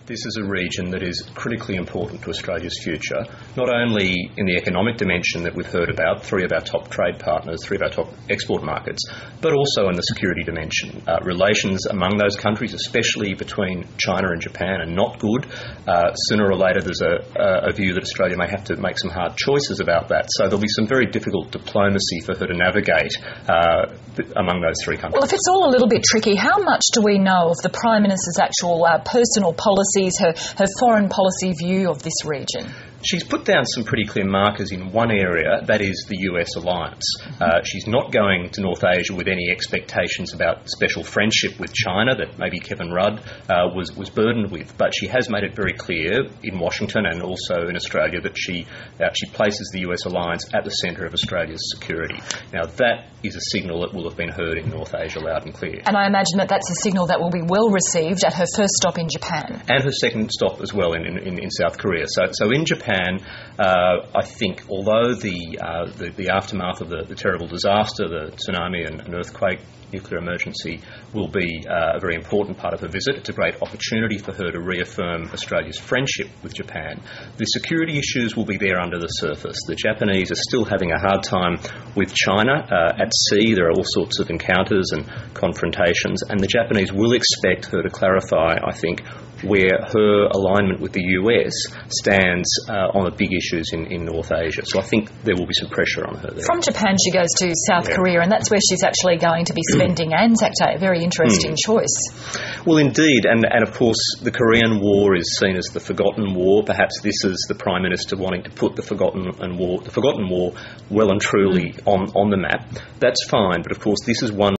This is a region that is critically important to Australia's future, not only in the economic dimension that we've heard about, three of our top trade partners, three of our top export markets, but also in the security dimension. Relations among those countries, especially between China and Japan, are not good. Sooner or later there's a view that Australia may have to make some hard choices about that. So there'll be some very difficult diplomacy for her to navigate among those three countries. Well, if it's all a little bit tricky, how much do we know of the Prime Minister's actual personal policies, her foreign policy view of this region? She's put down some pretty clear markers in one area, that is the US alliance. She's not going to North Asia with any expectations about special friendship with China that maybe Kevin Rudd was burdened with, but she has made it very clear in Washington and also in Australia that she places the US alliance at the centre of Australia's security. Now that is a signal that will have been heard in North Asia loud and clear. And I imagine that that's a signal that will be well received at her first stop in Japan. And her second stop as well in South Korea. So in Japan, I think, although the aftermath of the terrible disaster, the tsunami and earthquake, nuclear emergency, will be a very important part of her visit. It's a great opportunity for her to reaffirm Australia's friendship with Japan. The security issues will be there under the surface. The Japanese are still having a hard time with China. At sea, there are all sorts of encounters and confrontations, and the Japanese will expect her to clarify, I think, where her alignment with the US stands on the big issues in North Asia. So I think there will be some pressure on her there. From Japan she goes to South Korea, and that's where she's actually going to be spending Anzac Day, a very interesting choice. Well, indeed, and of course the Korean War is seen as the forgotten war. Perhaps this is the Prime Minister wanting to put the forgotten war well and truly on the map. That's fine, but of course this is one